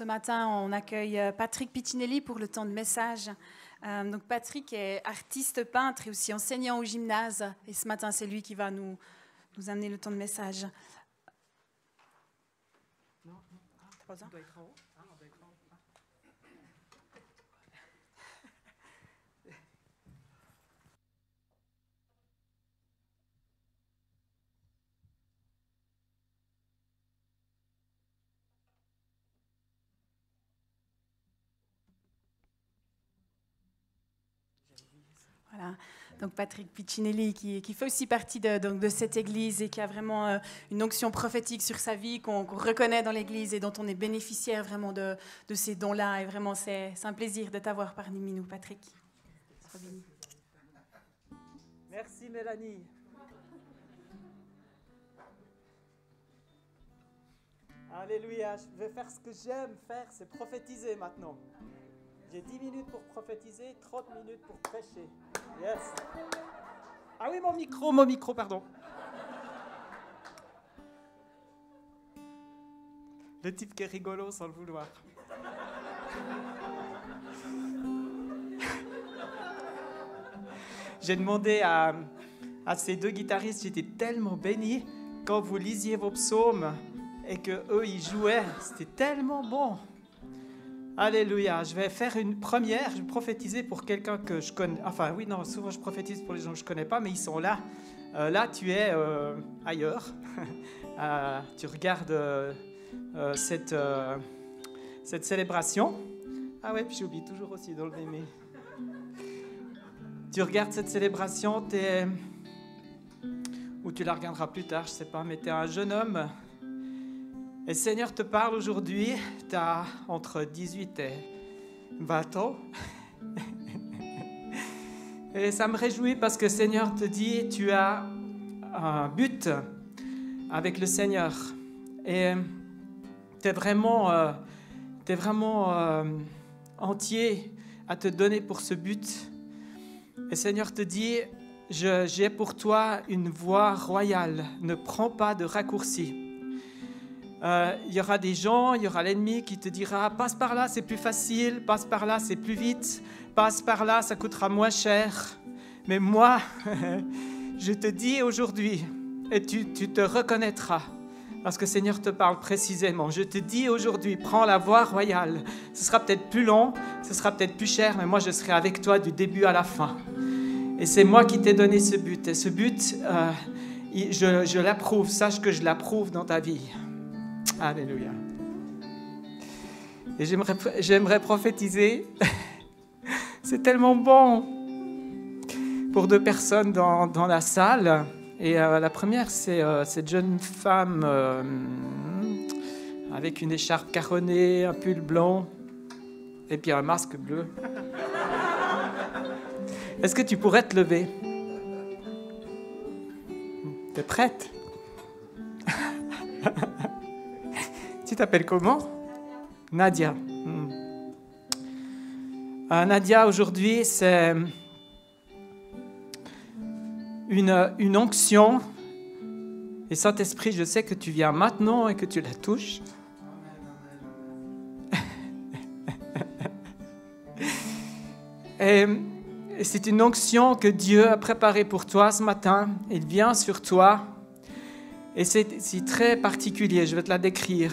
Ce matin, on accueille Patrick Piccinelli pour le temps de message. Donc Patrick est artiste peintre et aussi enseignant au gymnase. Et ce matin, c'est lui qui va nous amener le temps de message. Non, on doit être en haut. On doit être en haut. Voilà, donc Patrick Piccinelli qui fait aussi partie de cette église et qui a vraiment une onction prophétique sur sa vie qu'on reconnaît dans l'église et dont on est bénéficiaire vraiment de ces dons-là. Et vraiment, c'est un plaisir de t'avoir parmi nous, Patrick. Sois béni. Merci Mélanie. Alléluia, je vais faire ce que j'aime faire, c'est prophétiser maintenant. J'ai 10 minutes pour prophétiser, 30 minutes pour prêcher. Yes. Ah oui, mon micro, pardon. Le type qui est rigolo sans le vouloir. J'ai demandé à ces deux guitaristes, j'étais tellement béni quand vous lisiez vos psaumes et qu'eux, ils jouaient. C'était tellement bon. Alléluia, je vais faire une première, je vais prophétiser pour quelqu'un que je connais. Enfin, oui, non, souvent je prophétise pour les gens que je ne connais pas, mais ils sont là. Là, tu es ailleurs. Tu regardes cette célébration. Ah ouais, puis j'oublie toujours aussi d'enlever mes... Tu regardes cette célébration, ou tu la regarderas plus tard, je ne sais pas, mais tu es un jeune homme. Et le Seigneur te parle aujourd'hui, tu as entre 18 et 20 ans. Et ça me réjouit parce que le Seigneur te dit, tu as un but avec le Seigneur. Et tu es vraiment entier à te donner pour ce but. Et le Seigneur te dit, j'ai pour toi une voie royale, ne prends pas de raccourcis. Il y aura des gens, il y aura l'ennemi qui te dira « Passe par là, c'est plus facile, passe par là, c'est plus vite, passe par là, ça coûtera moins cher. » Mais moi, je te dis aujourd'hui, et tu te reconnaîtras, parce que le Seigneur te parle précisément. Je te dis aujourd'hui, prends la voie royale. Ce sera peut-être plus long, ce sera peut-être plus cher, mais moi je serai avec toi du début à la fin. Et c'est moi qui t'ai donné ce but. Et ce but, je l'approuve, sache que je l'approuve dans ta vie. Alléluia. Et j'aimerais prophétiser. C'est tellement bon pour deux personnes dans la salle. Et la première, c'est cette jeune femme avec une écharpe carronnée, un pull blanc et puis un masque bleu. Est-ce que tu pourrais te lever? T'es prête? Tu t'appelles comment? Nadia. Nadia, aujourd'hui, c'est une onction. Et Saint-Esprit, je sais que tu viens maintenant et que tu la touches. Et c'est une onction que Dieu a préparée pour toi ce matin. Elle vient sur toi. Et c'est très particulier, je vais te la décrire.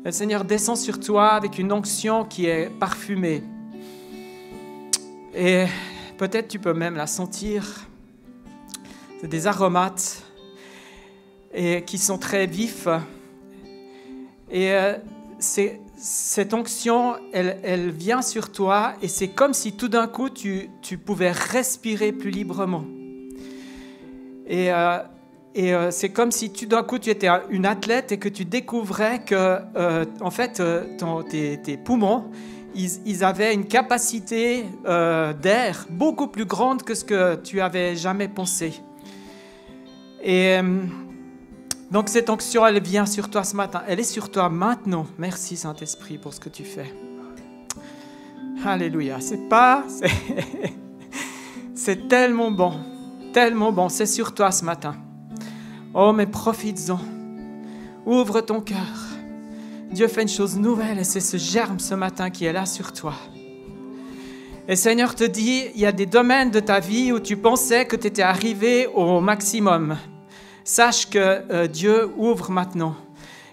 Le Seigneur descend sur toi avec une onction qui est parfumée. Et peut-être tu peux même la sentir. C'est des aromates et qui sont très vifs. Et cette onction, elle vient sur toi et c'est comme si tout d'un coup, tu pouvais respirer plus librement. Et c'est comme si tout d'un coup, tu étais une athlète et que tu découvrais que, en fait, tes poumons, ils avaient une capacité d'air beaucoup plus grande que ce que tu avais jamais pensé. Et donc, cette onction, elle vient sur toi ce matin. Elle est sur toi maintenant. Merci, Saint-Esprit, pour ce que tu fais. Alléluia. C'est tellement bon. Tellement bon. C'est sur toi ce matin. Oh, mais profites-en. Ouvre ton cœur. Dieu fait une chose nouvelle et c'est ce germe ce matin qui est là sur toi. Et Seigneur te dit, il y a des domaines de ta vie où tu pensais que tu étais arrivé au maximum. Sache que Dieu ouvre maintenant.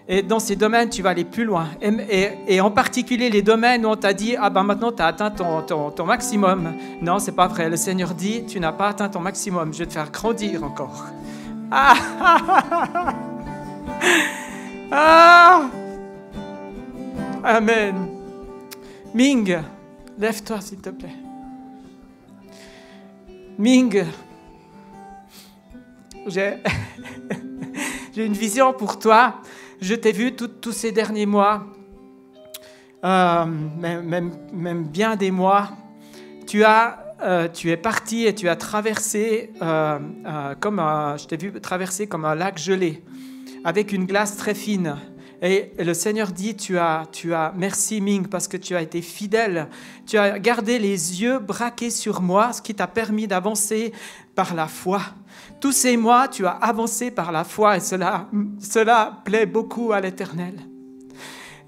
Et dans ces domaines, tu vas aller plus loin. Et en particulier les domaines où on t'a dit, ah ben maintenant tu as atteint ton maximum. Non, c'est pas vrai. Le Seigneur dit, tu n'as pas atteint ton maximum. Je vais te faire grandir encore. Ah, ah. Amen. Ming, lève-toi s'il te plaît. Ming, j'ai une vision pour toi. Je t'ai vu tous ces derniers mois, même bien des mois. Tu es parti et tu as traversé, je t'ai vu traverser comme un lac gelé, avec une glace très fine. Et le Seigneur dit, merci Ming, parce que tu as été fidèle. Tu as gardé les yeux braqués sur moi, ce qui t'a permis d'avancer par la foi. Tous ces mois, tu as avancé par la foi et cela plaît beaucoup à l'Éternel.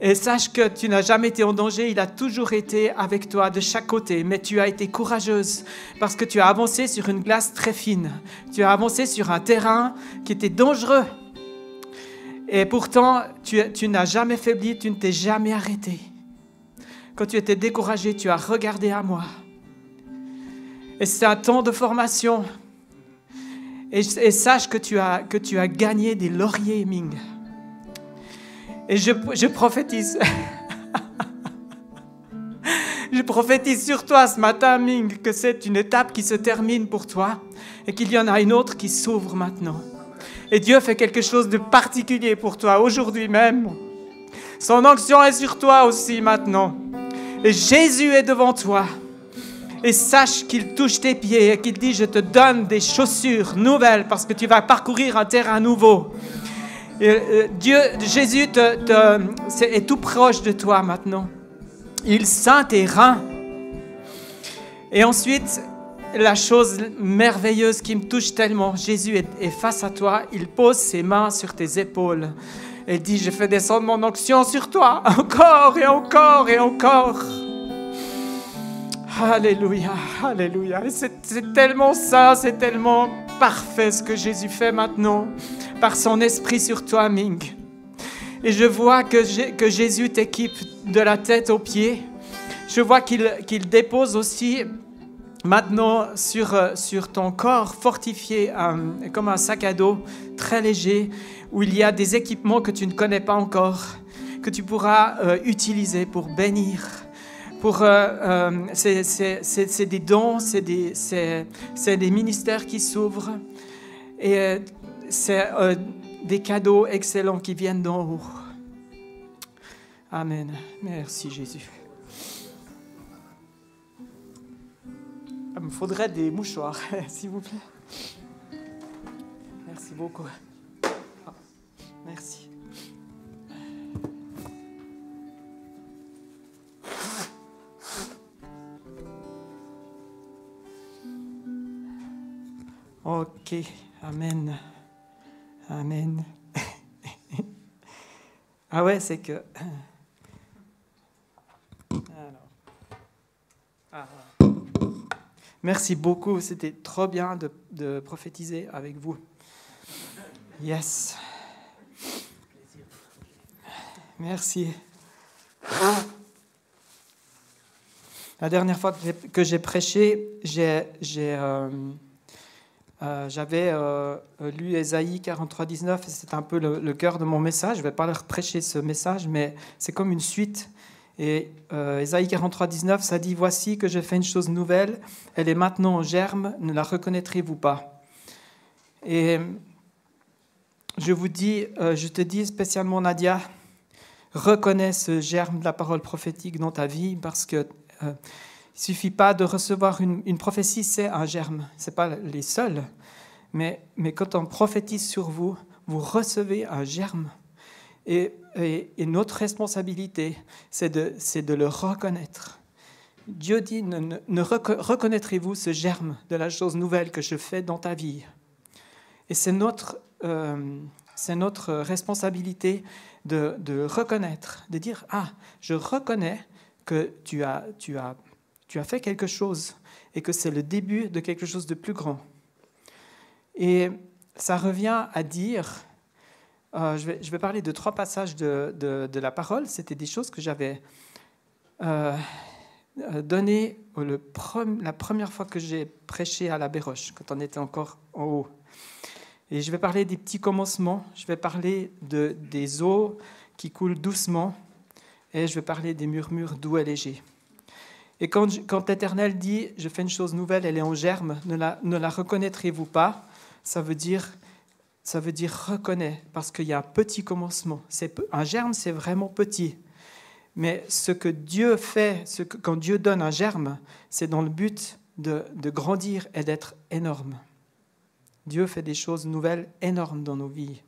Et sache que tu n'as jamais été en danger, il a toujours été avec toi de chaque côté. Mais tu as été courageuse parce que tu as avancé sur une glace très fine. Tu as avancé sur un terrain qui était dangereux. Et pourtant, tu n'as jamais faibli, tu ne t'es jamais arrêté. Quand tu étais découragé, tu as regardé à moi. Et c'est un temps de formation. Et sache que tu as gagné des lauriers, Ming. Et je prophétise. Je prophétise sur toi ce matin, Ming, que c'est une étape qui se termine pour toi et qu'il y en a une autre qui s'ouvre maintenant. Et Dieu fait quelque chose de particulier pour toi aujourd'hui même. Son onction est sur toi aussi maintenant. Et Jésus est devant toi. Et sache qu'il touche tes pieds et qu'il dit, je te donne des chaussures nouvelles parce que tu vas parcourir un terrain nouveau. Et Jésus est tout proche de toi maintenant. Il ceint tes reins. Et ensuite, la chose merveilleuse qui me touche tellement, Jésus est face à toi, il pose ses mains sur tes épaules et dit, je fais descendre mon onction sur toi, encore et encore et encore. Alléluia, alléluia. C'est tellement ça, c'est tellement parfait ce que Jésus fait maintenant par son esprit sur toi, Ming. Et je vois que Jésus t'équipe de la tête aux pieds. Je vois qu'il dépose aussi maintenant sur ton corps fortifié comme un sac à dos très léger où il y a des équipements que tu ne connais pas encore, que tu pourras utiliser pour bénir. C'est des dons, c'est des ministères qui s'ouvrent et c'est des cadeaux excellents qui viennent d'en haut. Amen. Merci Jésus. Il me faudrait des mouchoirs, s'il vous plaît. Merci beaucoup. Merci. Ok, amen. Amen. Ah ouais, c'est que... Merci beaucoup, c'était trop bien de prophétiser avec vous. Yes. Merci. La dernière fois que j'ai prêché, j'avais lu Ésaïe 43-19 et c'est un peu le cœur de mon message. Je ne vais pas leur prêcher ce message, mais c'est comme une suite. Et Ésaïe 43-19, ça dit « Voici que je fais une chose nouvelle, elle est maintenant en germe, ne la reconnaîtrez-vous pas ?» Et je te dis spécialement, Nadia, reconnais ce germe de la parole prophétique dans ta vie parce que il ne suffit pas de recevoir une prophétie, c'est un germe. Ce n'est pas les seuls. Mais quand on prophétise sur vous, vous recevez un germe. Et notre responsabilité, c'est de le reconnaître. Dieu dit, reconnaîtrez-vous ce germe de la chose nouvelle que je fais dans ta vie? Et c'est c'est notre responsabilité de reconnaître, de dire « Ah, je reconnais que tu as fait quelque chose et que c'est le début de quelque chose de plus grand. » Et ça revient à dire, je vais parler de 3 passages de la parole, c'était des choses que j'avais données la première fois que j'ai prêché à la Béroche, quand on était encore en haut. Et je vais parler des petits commencements, je vais parler des eaux qui coulent doucement, et je vais parler des murmures doux et légers. Et quand l'Éternel dit « Je fais une chose nouvelle, elle est en germe, ne la reconnaîtrez-vous pas ?» ça veut dire reconnais, parce qu'il y a un petit commencement. Un germe, c'est vraiment petit. Mais ce que Dieu fait, quand Dieu donne un germe, c'est dans le but de grandir et d'être énorme. Dieu fait des choses nouvelles, énormes dans nos vies.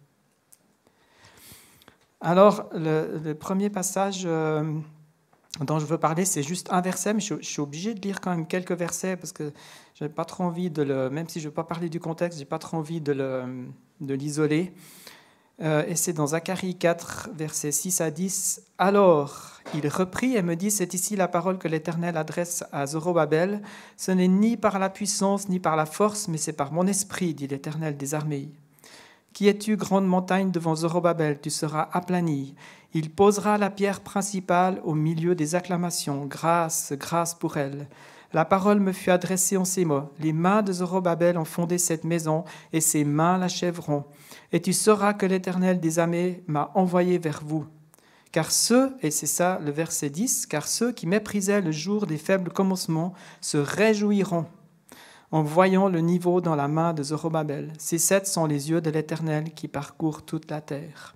Alors, le premier passage dont je veux parler, c'est juste un verset, mais je suis obligé de lire quand même quelques versets parce que je n'ai pas trop envie même si je ne veux pas parler du contexte, je n'ai pas trop envie de l'isoler. Et c'est dans Zacharie 4, versets 6 à 10. « Alors, il reprit et me dit, c'est ici la parole que l'Éternel adresse à Zorobabel. Ce n'est ni par la puissance, ni par la force, mais c'est par mon esprit, dit l'Éternel des armées. Qui es-tu, grande montagne, devant Zorobabel? Tu seras aplanie. Il posera la pierre principale au milieu des acclamations. Grâce, grâce pour elle. La parole me fut adressée en ces mots. Les mains de Zorobabel ont fondé cette maison, et ses mains l'achèveront. Et tu sauras que l'Éternel des armées m'a envoyé vers vous. Car ceux, et c'est ça le verset 10, car ceux qui méprisaient le jour des faibles commencements se réjouiront en voyant le niveau dans la main de Zorobabel. Ces 7 sont les yeux de l'Éternel qui parcourent toute la terre.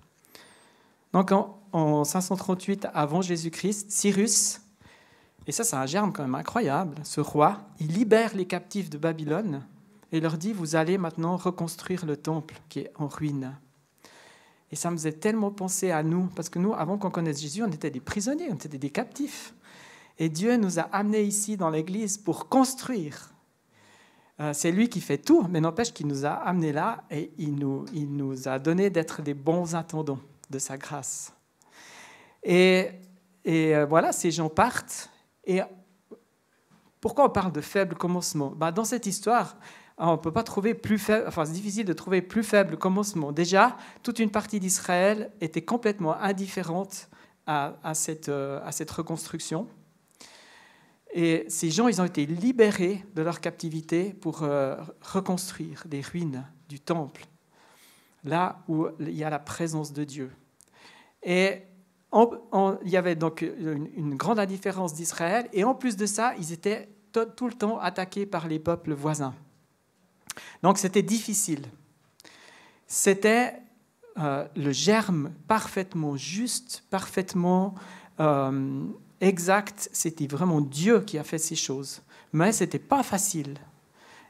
Donc en 538 avant Jésus-Christ, Cyrus, et ça c'est un germe quand même incroyable, ce roi, il libère les captifs de Babylone et leur dit, vous allez maintenant reconstruire le temple qui est en ruine. Et ça me faisait tellement penser à nous, parce que nous, avant qu'on connaisse Jésus, on était des prisonniers, on était des captifs. Et Dieu nous a amenés ici dans l'Église pour construire. C'est lui qui fait tout, mais n'empêche qu'il nous a amenés là et il nous a donné d'être des bons intendants de sa grâce. Et voilà, ces gens partent. Et pourquoi on parle de faible commencement? Dans cette histoire, on ne peut pas trouver plus faible, enfin c'est difficile de trouver plus faible commencement. Déjà, toute une partie d'Israël était complètement indifférente à cette reconstruction. Et ces gens, ils ont été libérés de leur captivité pour reconstruire des ruines du temple, là où il y a la présence de Dieu. Et il y avait donc une grande indifférence d'Israël, et en plus de ça, ils étaient tout le temps attaqués par les peuples voisins. Donc c'était difficile. C'était le germe parfaitement juste, parfaitement exact. C'était vraiment Dieu qui a fait ces choses. Mais ce n'était pas facile.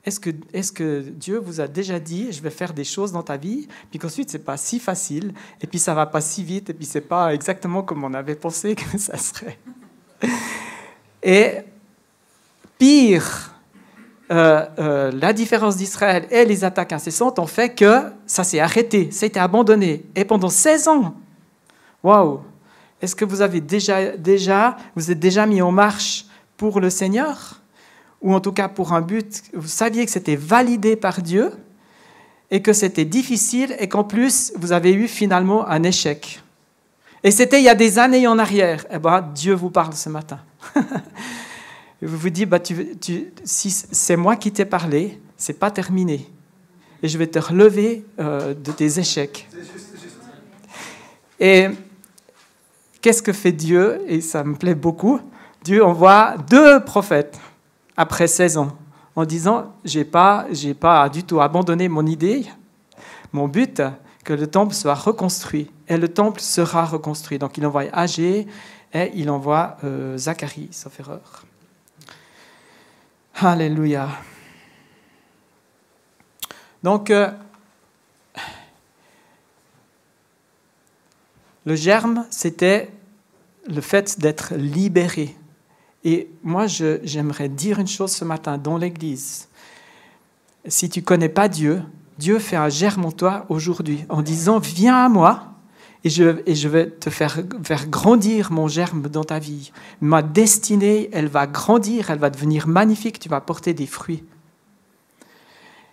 Est-ce que Dieu vous a déjà dit, je vais faire des choses dans ta vie, puis qu'ensuite, ce n'est pas si facile, et puis ça ne va pas si vite, et puis ce n'est pas exactement comme on avait pensé que ça serait. Et pire, la différence d'Israël et les attaques incessantes ont fait que ça s'est arrêté, ça a été abandonné. Et pendant 16 ans, waouh! Est-ce que vous avez vous êtes déjà mis en marche pour le Seigneur? Ou en tout cas pour un but, vous saviez que c'était validé par Dieu et que c'était difficile et qu'en plus, vous avez eu finalement un échec. Et c'était il y a des années en arrière. Eh bien, Dieu vous parle ce matin. Vous vous dites, si c'est moi qui t'ai parlé, ce n'est pas terminé. Et je vais te relever de tes échecs. Et qu'est-ce que fait Dieu? Et ça me plaît beaucoup. Dieu envoie 2 prophètes après 16 ans en disant, j'ai pas du tout abandonné mon idée, mon but, que le temple soit reconstruit. Et le temple sera reconstruit. Donc il envoie Agé et il envoie Zacharie, sauf erreur. Alléluia. Donc, le germe, c'était le fait d'être libéré. Et moi, j'aimerais dire une chose ce matin dans l'Église. Si tu ne connais pas Dieu, Dieu fait un germe en toi aujourd'hui en disant « Viens à moi et je vais te faire grandir mon germe dans ta vie. Ma destinée, elle va grandir, elle va devenir magnifique, tu vas porter des fruits. »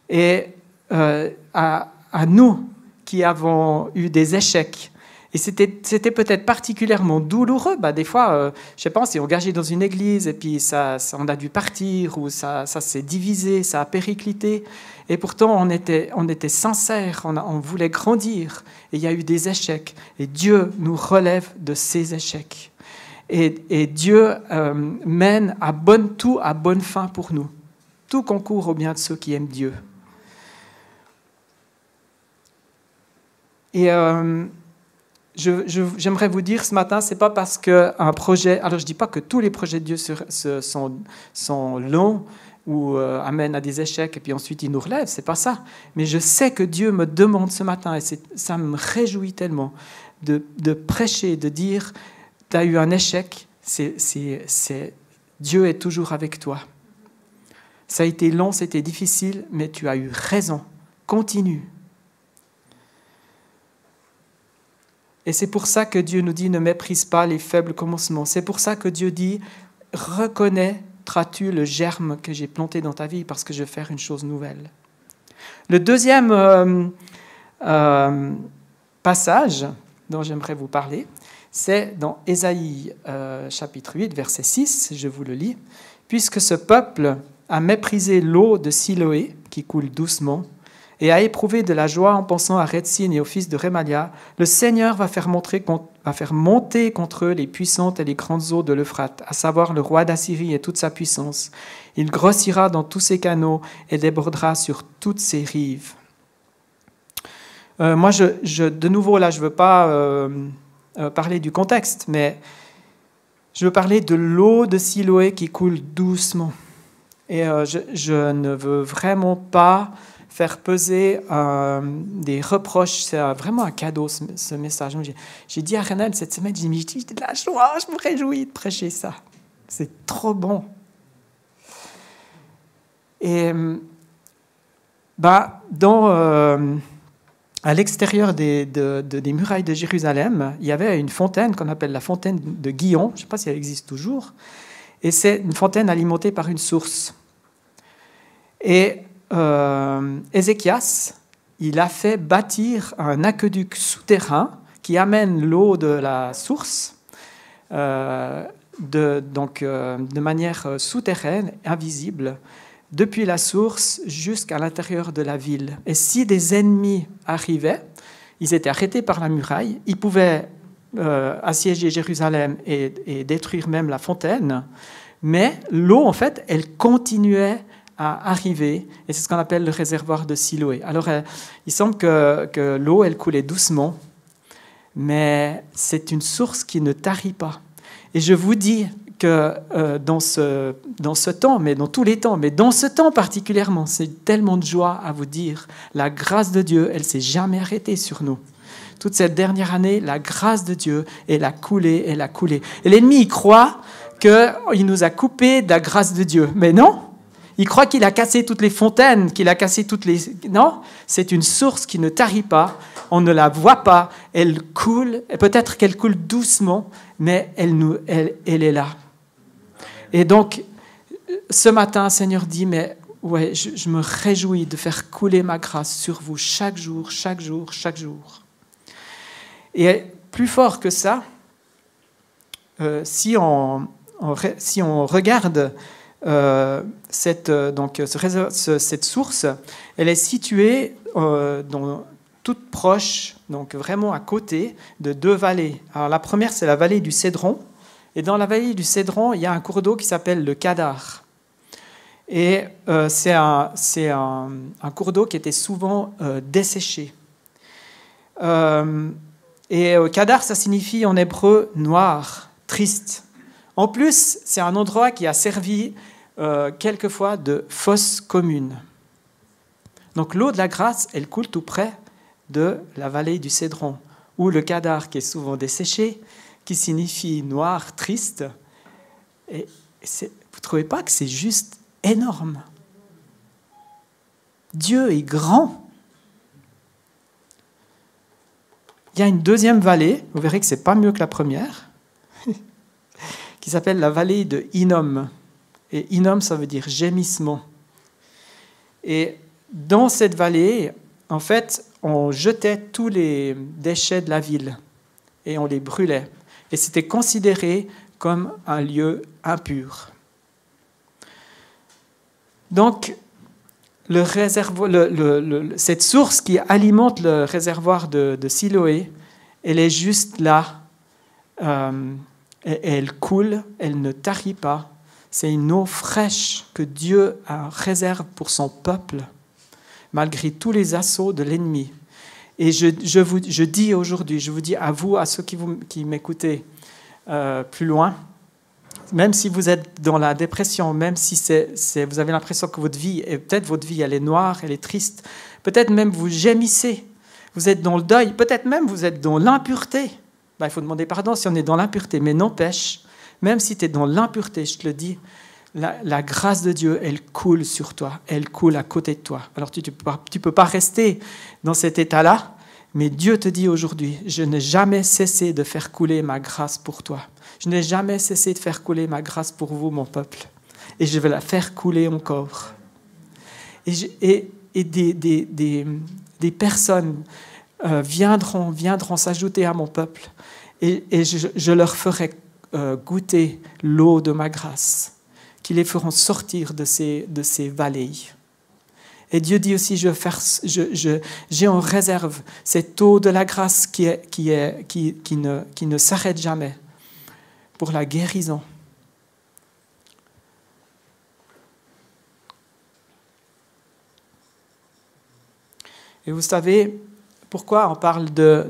Et à nous qui avons eu des échecs, et c'était peut-être particulièrement douloureux. Des fois, je ne sais pas, on s'est engagé dans une église et puis on a dû partir ou ça s'est divisé, ça a périclité. Et pourtant, on était sincères, on voulait grandir. Et il y a eu des échecs. Et Dieu nous relève de ces échecs. Et Dieu mène tout à bonne fin pour nous. Tout concourt au bien de ceux qui aiment Dieu. Et j'aimerais vous dire ce matin, c'est pas parce qu'un projet... Alors, je dis pas que tous les projets de Dieu sont longs ou amènent à des échecs et puis ensuite il nous relève, c'est pas ça. Mais je sais que Dieu me demande ce matin, et ça me réjouit tellement, de prêcher, de dire, tu as eu un échec, Dieu est toujours avec toi. Ça a été long, c'était difficile, mais tu as eu raison. Continue. Et c'est pour ça que Dieu nous dit « Ne méprise pas les faibles commencements ». C'est pour ça que Dieu dit « Reconnaîtras-tu le germe que j'ai planté dans ta vie parce que je vais faire une chose nouvelle ». Le deuxième passage dont j'aimerais vous parler, c'est dans Ésaïe chapitre 8, verset 6, je vous le lis. « Puisque ce peuple a méprisé l'eau de Siloé qui coule doucement, et a éprouvé de la joie en pensant à Rétzin et au fils de Rémalia, le Seigneur va faire monter contre eux les puissantes et les grandes eaux de l'Euphrate, à savoir le roi d'Assyrie et toute sa puissance. Il grossira dans tous ses canaux et débordera sur toutes ses rives. » Moi, de nouveau, là, je ne veux pas parler du contexte, mais je veux parler de l'eau de Siloé qui coule doucement. Et je ne veux vraiment pas faire peser des reproches. C'est vraiment un cadeau, ce message. J'ai dit à Renan cette semaine, j'ai de la joie, je me réjouis de prêcher ça. C'est trop bon. Et à l'extérieur des murailles de Jérusalem, il y avait une fontaine qu'on appelle la fontaine de Gihon. Je ne sais pas si elle existe toujours. Et c'est une fontaine alimentée par une source. Et Ézéchias, il a fait bâtir un aqueduc souterrain qui amène l'eau de la source de manière souterraine, invisible, depuis la source jusqu'à l'intérieur de la ville. Et si des ennemis arrivaient, ils étaient arrêtés par la muraille, ils pouvaient assiéger Jérusalem et détruire même la fontaine, mais l'eau, en fait, elle continuait à arriver, et c'est ce qu'on appelle le réservoir de Siloé. Alors, il semble que l'eau, elle coulait doucement, mais c'est une source qui ne tarit pas. Et je vous dis que dans ce temps, mais dans tous les temps, mais dans ce temps particulièrement, c'est tellement de joie à vous dire, la grâce de Dieu, elle ne s'est jamais arrêtée sur nous. Toute cette dernière année, la grâce de Dieu, elle a coulé. Et l'ennemi, il croit qu'il nous a coupé de la grâce de Dieu. Mais non, il croit qu'il a cassé toutes les fontaines, qu'il a cassé toutes les... Non, c'est une source qui ne tarit pas, on ne la voit pas, elle coule, et peut-être qu'elle coule doucement, mais elle est là. Et donc, ce matin, Seigneur dit, mais ouais, je me réjouis de faire couler ma grâce sur vous chaque jour. Et plus fort que ça, si on regarde cette source, elle est située toute proche, donc vraiment à côté de deux vallées. Alors la première, c'est la vallée du Cédron. Et dans la vallée du Cédron, il y a un cours d'eau qui s'appelle le Kadar. Et c'est un cours d'eau qui était souvent desséché. Et Kadar, ça signifie en hébreu noir, triste. En plus, c'est un endroit qui a servi quelquefois de fosse commune. Donc l'eau de la grâce, elle coule tout près de la vallée du Cédron, ou le Kadar qui est souvent desséché, qui signifie noir, triste. Et vous ne trouvez pas que c'est juste énorme? Dieu est grand. il y a une deuxième vallée, vous verrez que ce n'est pas mieux que la première, qui s'appelle la vallée de Hinnom. Et Hinnom, ça veut dire gémissement. Et dans cette vallée, en fait, on jetait tous les déchets de la ville et on les brûlait. Et c'était considéré comme un lieu impur. Donc, cette source qui alimente le réservoir de Siloé, elle est juste là. Elle coule, elle ne tarit pas. C'est une eau fraîche que Dieu réserve pour son peuple, malgré tous les assauts de l'ennemi. Et je dis aujourd'hui, je vous dis à vous, à ceux qui m'écoutez plus loin, même si vous êtes dans la dépression, même si vous avez l'impression que votre vie, et peut-être votre vie, elle est noire, elle est triste, peut-être même vous gémissez, vous êtes dans le deuil, peut-être même vous êtes dans l'impureté. Il faut demander pardon si on est dans l'impureté, mais n'empêche, même si tu es dans l'impureté, je te le dis, la grâce de Dieu, elle coule sur toi, elle coule à côté de toi. Alors tu ne peux pas rester dans cet état-là, mais Dieu te dit aujourd'hui, je n'ai jamais cessé de faire couler ma grâce pour toi. Je n'ai jamais cessé de faire couler ma grâce pour vous, mon peuple. Et je vais la faire couler encore. Et des personnes viendront s'ajouter à mon peuple. Et je leur ferai goûter l'eau de ma grâce, qui les feront sortir de ces vallées. Et Dieu dit aussi, j'ai en réserve cette eau de la grâce qui ne s'arrête jamais pour la guérison. Et vous savez pourquoi on parle de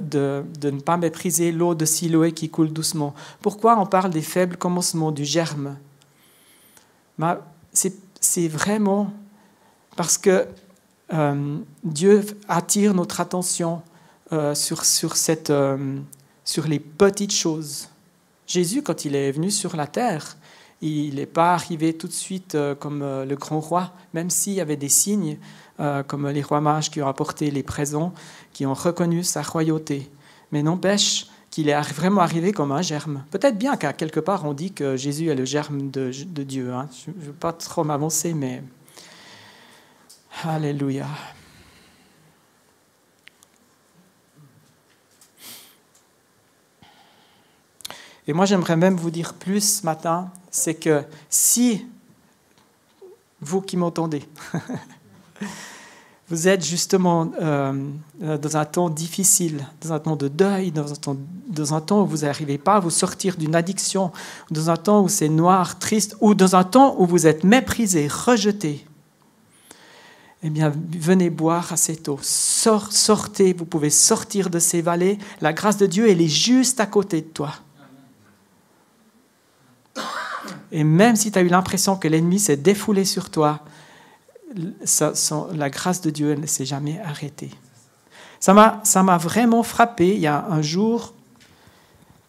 ne pas mépriser l'eau de Siloé qui coule doucement? Pourquoi on parle des faibles commencements du germe? C'est vraiment parce que Dieu attire notre attention sur les petites choses. Jésus, quand il est venu sur la terre, il n'est pas arrivé tout de suite comme le grand roi, même s'il y avait des signes comme les rois mages qui ont apporté les présents, qui ont reconnu sa royauté. Mais n'empêche qu'il est vraiment arrivé comme un germe. Peut-être bien qu'à quelque part on dit que Jésus est le germe de Dieu. Hein. Je ne veux pas trop m'avancer, mais... Alléluia. Et moi, j'aimerais même vous dire plus ce matin, c'est que si vous qui m'entendez, vous êtes justement dans un temps difficile, dans un temps de deuil, dans un temps où vous n'arrivez pas à vous sortir d'une addiction, dans un temps où c'est noir, triste, ou dans un temps où vous êtes méprisé, rejeté, eh bien, venez boire à cette eau. Sortez, vous pouvez sortir de ces vallées. La grâce de Dieu, elle est juste à côté de toi. Et même si tu as eu l'impression que l'ennemi s'est défoulé sur toi, la grâce de Dieu ne s'est jamais arrêtée. Ça m'a vraiment frappé. Il y a un jour,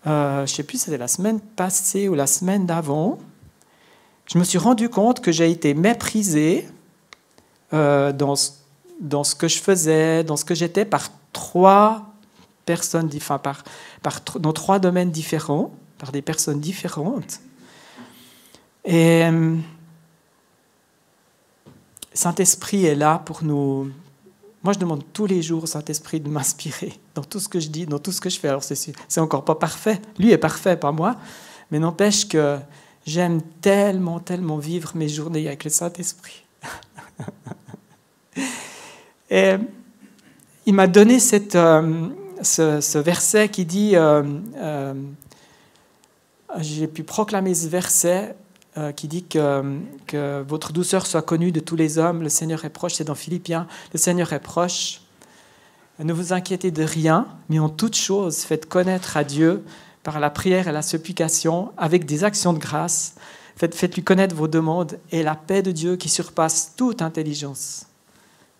je ne sais plus si c'était la semaine passée ou la semaine d'avant, je me suis rendu compte que j'ai été méprisé dans ce que je faisais, dans ce que j'étais, par trois personnes, dans trois domaines différents, par des personnes différentes. Et Saint-Esprit est là pour nous. Moi, je demande tous les jours au Saint-Esprit de m'inspirer dans tout ce que je dis, dans tout ce que je fais. Alors, c'est encore pas parfait. Lui est parfait, pas moi. Mais n'empêche que j'aime tellement, tellement vivre mes journées avec le Saint-Esprit. Et il m'a donné ce verset qui dit, j'ai pu proclamer ce verset qui dit que votre douceur soit connue de tous les hommes, le Seigneur est proche, c'est dans Philippiens, le Seigneur est proche. Ne vous inquiétez de rien, mais en toute chose, faites connaître à Dieu par la prière et la supplication, avec des actions de grâce. Faites-lui connaître vos demandes, et la paix de Dieu qui surpasse toute intelligence,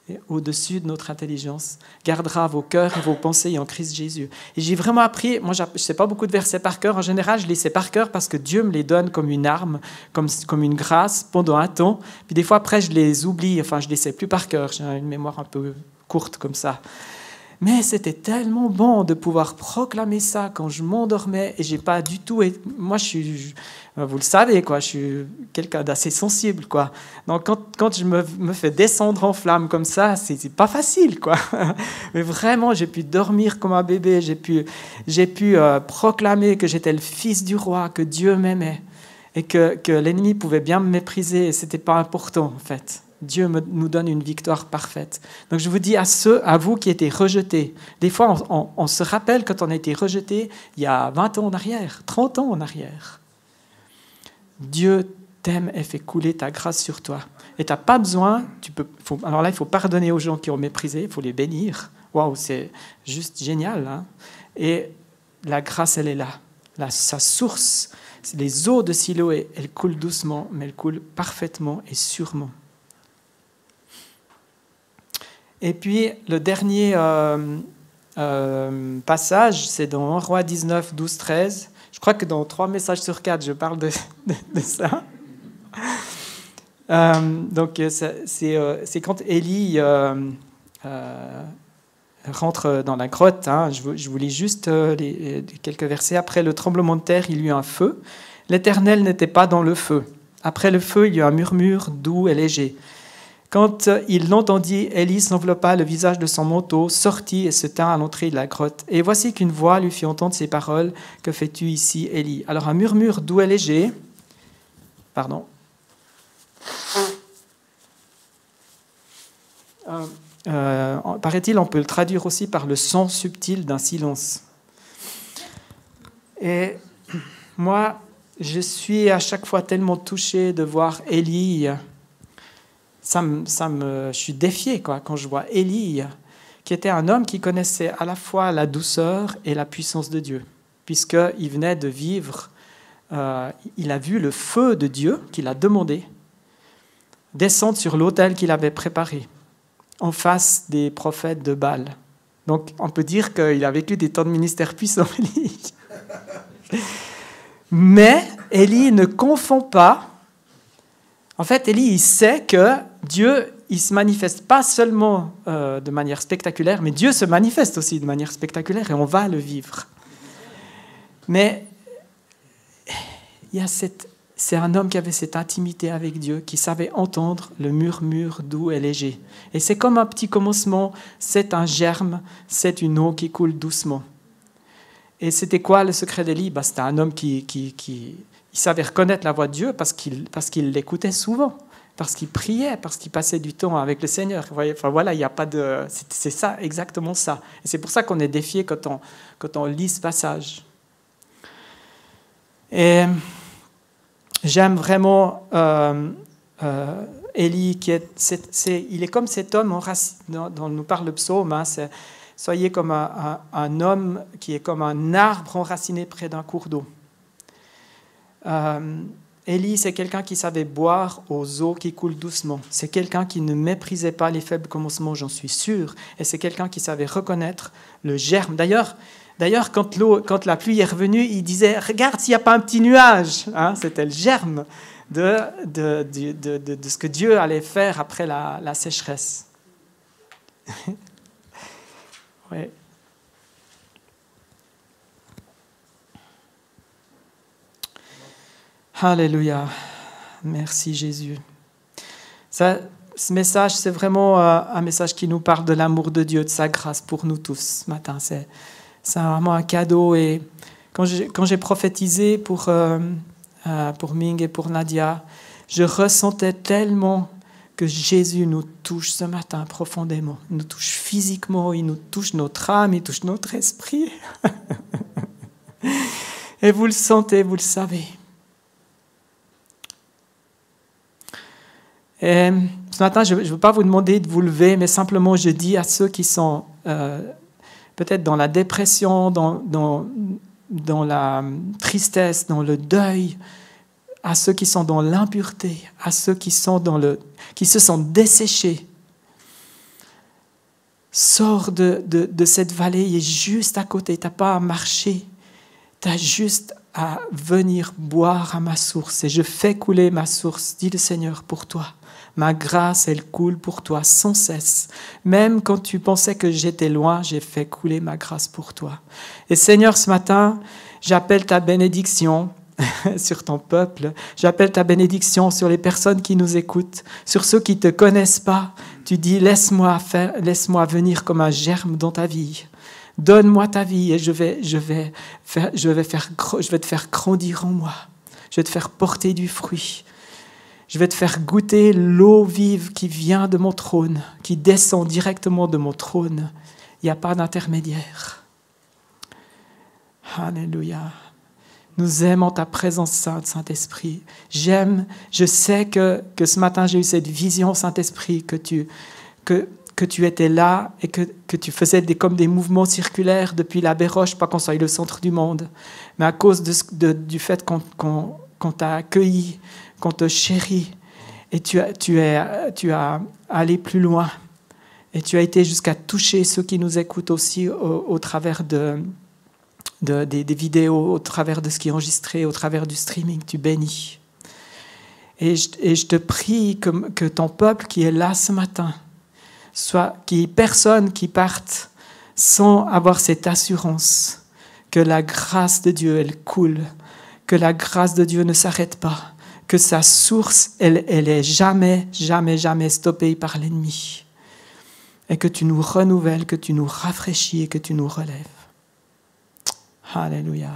et au-dessus de notre intelligence, gardera vos cœurs et vos pensées en Christ Jésus. Et j'ai vraiment appris, moi je ne sais pas beaucoup de versets par cœur, en général je les sais par cœur parce que Dieu me les donne comme une arme, comme une grâce pendant un temps, puis des fois après je les oublie, enfin je ne les sais plus par cœur, j'ai une mémoire un peu courte comme ça. Mais c'était tellement bon de pouvoir proclamer ça quand je m'endormais et j'ai pas du tout... Moi, vous le savez, quoi, je suis quelqu'un d'assez sensible, quoi. Donc, quand je me fais descendre en flamme comme ça, c'est pas facile, quoi. Mais vraiment, j'ai pu dormir comme un bébé, j'ai pu proclamer que j'étais le fils du roi, que Dieu m'aimait et que l'ennemi pouvait bien me mépriser et c'était pas important, en fait. Dieu nous donne une victoire parfaite. Donc je vous dis à vous qui étiez rejetés, des fois on se rappelle quand on a été rejeté il y a 20 ans en arrière, 30 ans en arrière. Dieu t'aime et fait couler ta grâce sur toi. Et tu n'as pas besoin, alors là il faut pardonner aux gens qui ont méprisé, il faut les bénir. Waouh, c'est juste génial. Hein? Et la grâce, elle est là. Sa source, les eaux de Siloé, elles coulent doucement, mais elles coulent parfaitement et sûrement. Et puis, le dernier passage, c'est dans 1 Roi 19, 12, 13. Je crois que dans 3 messages sur 4, je parle de ça. Donc, c'est quand Élie rentre dans la grotte. Hein. Je vous lis juste quelques versets. Après le tremblement de terre, il y eut un feu. L'Éternel n'était pas dans le feu. Après le feu, il y eut un murmure doux et léger. Quand il l'entendit, Élie s'enveloppa le visage de son manteau, sortit et se tint à l'entrée de la grotte. Et voici qu'une voix lui fit entendre ces paroles. « Que fais-tu ici, Élie ?» Alors un murmure doux et léger, paraît-il, on peut le traduire aussi par le son subtil d'un silence. Et moi, je suis à chaque fois tellement touché de voir Élie. Je suis défié quand je vois Élie, qui était un homme qui connaissait à la fois la douceur et la puissance de Dieu, puisqu'il venait de vivre, il a vu le feu de Dieu qu'il a demandé descendre sur l'autel qu'il avait préparé en face des prophètes de Baal. Donc on peut dire qu'il a vécu des temps de ministère puissants, Élie. Mais Élie ne confond pas. En fait, Élie, il sait que Dieu, il ne se manifeste pas seulement de manière spectaculaire, mais Dieu se manifeste aussi de manière spectaculaire et on va le vivre. Mais c'est un homme qui avait cette intimité avec Dieu, qui savait entendre le murmure doux et léger. Et c'est comme un petit commencement, c'est un germe, c'est une eau qui coule doucement. Et c'était quoi le secret d'Élie? C'était un homme qui savait reconnaître la voix de Dieu parce qu'il l'écoutait souvent, parce qu'il priait, parce qu'il passait du temps avec le Seigneur. Enfin, voilà, il n'y a pas de... C'est ça, exactement ça. Et c'est pour ça qu'on est défié quand on lit ce passage. Et j'aime vraiment Élie, il est comme cet homme dont nous parle le psaume. Hein, soyez comme un homme qui est comme un arbre enraciné près d'un cours d'eau. Élie, c'est quelqu'un qui savait boire aux eaux qui coulent doucement. C'est quelqu'un qui ne méprisait pas les faibles commencements, j'en suis sûr. Et c'est quelqu'un qui savait reconnaître le germe. D'ailleurs, quand la pluie est revenue, il disait « Regarde s'il n'y a pas un petit nuage !» C'était le germe de ce que Dieu allait faire après la sécheresse. Ouais. Alléluia. Merci Jésus. Ce message, c'est vraiment un message qui nous parle de l'amour de Dieu, de sa grâce pour nous tous ce matin. C'est vraiment un cadeau. Et quand j'ai prophétisé pour Ming et pour Nadia, je ressentais tellement que Jésus nous touche ce matin profondément. Il nous touche physiquement, il nous touche notre âme, il touche notre esprit. Et vous le sentez, vous le savez. Et ce matin, je ne veux pas vous demander de vous lever, mais simplement je dis à ceux qui sont peut-être dans la dépression, dans la tristesse, dans le deuil, à ceux qui sont dans l'impureté, à ceux qui se sentent desséchés. Sors de cette vallée, il est juste à côté, tu n'as pas à marcher, tu as juste à venir boire à ma source et je fais couler ma source, dit le Seigneur, pour toi. Ma grâce, elle coule pour toi sans cesse. Même quand tu pensais que j'étais loin, j'ai fait couler ma grâce pour toi. Et Seigneur, ce matin, j'appelle ta bénédiction sur ton peuple. J'appelle ta bénédiction sur les personnes qui nous écoutent, sur ceux qui ne te connaissent pas. Tu dis, laisse-moi venir comme un germe dans ta vie. Donne-moi ta vie et je vais te faire grandir en moi. Je vais te faire porter du fruit. Je vais te faire goûter l'eau vive qui vient de mon trône, qui descend directement de mon trône. Il n'y a pas d'intermédiaire. Alléluia. Nous aimons ta présence sainte, Saint-Esprit. Je sais que ce matin, j'ai eu cette vision, Saint-Esprit, que tu étais là et que tu faisais comme des mouvements circulaires depuis la baie Roche, pas qu'on soit le centre du monde, mais à cause du fait qu'on t'a accueilli, qu'on te chérit, et tu as allé plus loin, et tu as été jusqu'à toucher ceux qui nous écoutent aussi au travers des vidéos, au travers de ce qui est enregistré, au travers du streaming. Tu bénis. Et je te prie que ton peuple qui est là ce matin, qu'il n'y ait personne qui parte sans avoir cette assurance que la grâce de Dieu, elle coule, que la grâce de Dieu ne s'arrête pas, que sa source, elle est jamais, jamais, jamais stoppée par l'ennemi. Et que tu nous renouvelles, que tu nous rafraîchis et que tu nous relèves. Alléluia.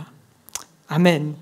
Amen.